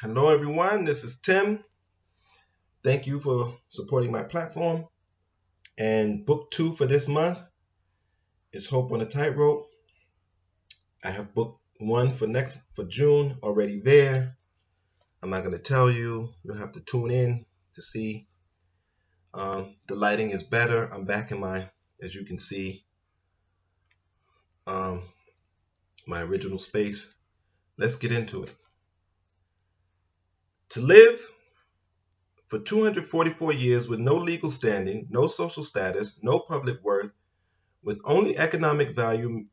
Hello, everyone. This is Tim. Thank you for supporting my platform. And book two for this month is Hope on a Tightrope. I have book one for June already there. I'm not going to tell you. You'll have to tune in to see. The lighting is better. I'm back in as you can see, um, my original space. Let's get into it. To live for 244 years with no legal standing, no social status, no public worth, with only economic value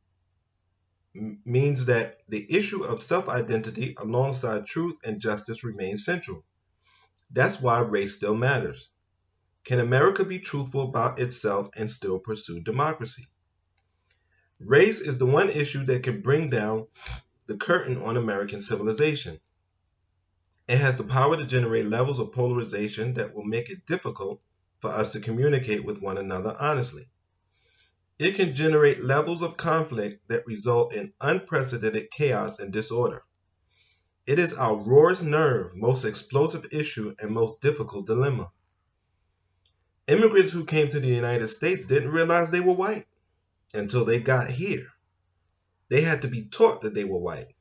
means that the issue of self-identity alongside truth and justice remains central. That's why race still matters. Can America be truthful about itself and still pursue democracy? Race is the one issue that can bring down the curtain on American civilization. It has the power to generate levels of polarization that will make it difficult for us to communicate with one another honestly. It can generate levels of conflict that result in unprecedented chaos and disorder. It is our rawest nerve, most explosive issue, and most difficult dilemma. Immigrants who came to the United States didn't realize they were white until they got here. They had to be taught that they were white.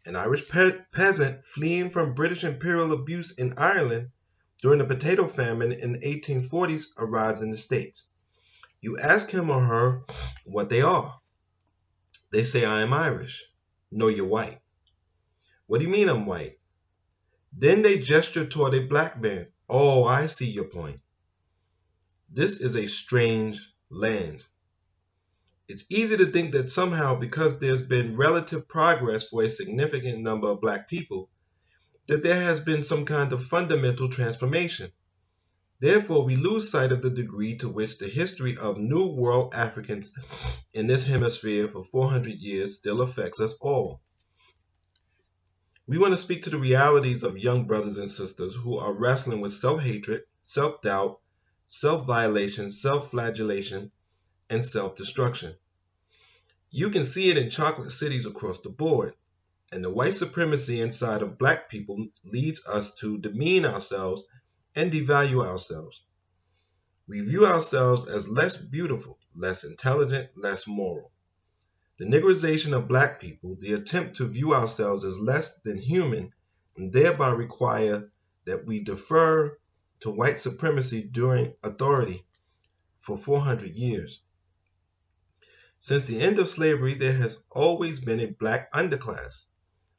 An Irish peasant fleeing from British imperial abuse in Ireland during the potato famine in the 1840s arrives in the States. You ask him or her what they are. They say, I am Irish. No, you're white. What do you mean I'm white? Then they gesture toward a black man. Oh, I see your point. This is a strange land. It's easy to think that somehow, because there's been relative progress for a significant number of black people, that there has been some kind of fundamental transformation. Therefore, we lose sight of the degree to which the history of New World Africans in this hemisphere for 400 years still affects us all. We want to speak to the realities of young brothers and sisters who are wrestling with self-hatred, self-doubt, self-violation, self-flagellation, and self-destruction. You can see it in chocolate cities across the board, and the white supremacy inside of black people leads us to demean ourselves and devalue ourselves. We view ourselves as less beautiful, less intelligent, less moral. The Negroization of black people, the attempt to view ourselves as less than human, and thereby require that we defer to white supremacy during authority for 400 years. Since the end of slavery, there has always been a black underclass.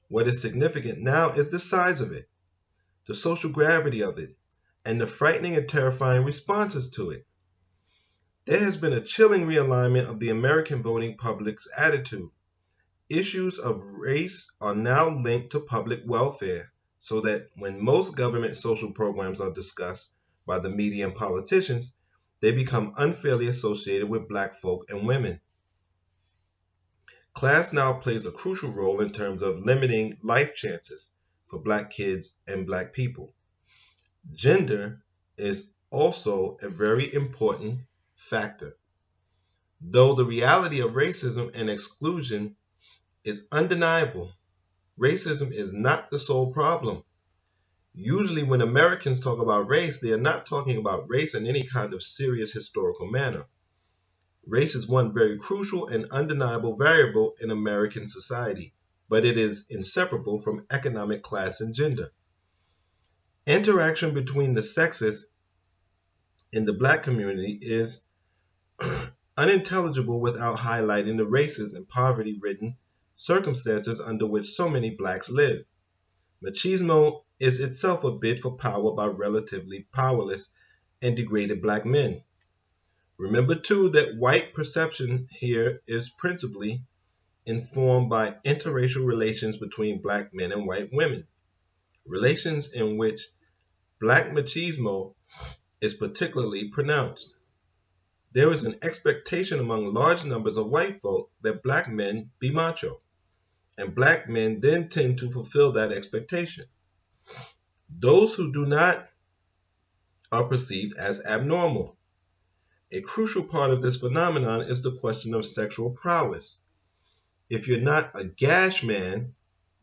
What is significant now is the size of it, the social gravity of it, and the frightening and terrifying responses to it. There has been a chilling realignment of the American voting public's attitude. Issues of race are now linked to public welfare, so that when most government social programs are discussed by the media and politicians, they become unfairly associated with black folk and women. Class now plays a crucial role in terms of limiting life chances for black kids and black people. Gender is also a very important factor. Though the reality of racism and exclusion is undeniable, racism is not the sole problem. Usually when Americans talk about race, they are not talking about race in any kind of serious historical manner. Race is one very crucial and undeniable variable in American society, but it is inseparable from economic class and gender. Interaction between the sexes in the black community is unintelligible without highlighting the racist and poverty-ridden circumstances under which so many blacks live. Machismo is itself a bid for power by relatively powerless and degraded black men. Remember too that white perception here is principally informed by interracial relations between black men and white women, relations in which black machismo is particularly pronounced. There is an expectation among large numbers of white folk that black men be macho, and black men then tend to fulfill that expectation. Those who do not are perceived as abnormal. A crucial part of this phenomenon is the question of sexual prowess. If you're not a gash man,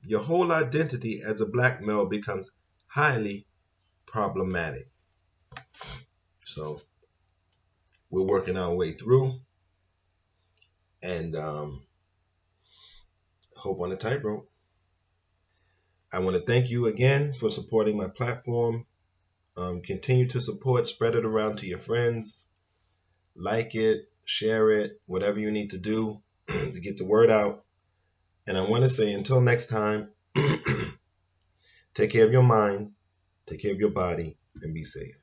your whole identity as a black male becomes highly problematic. So we're working our way through, and hope on a tightrope. I want to thank you again for supporting my platform. Continue to support, spread it around to your friends, like it, share it, whatever you need to do to get the word out. And I want to say until next time, take care of your mind, take care of your body, and be safe.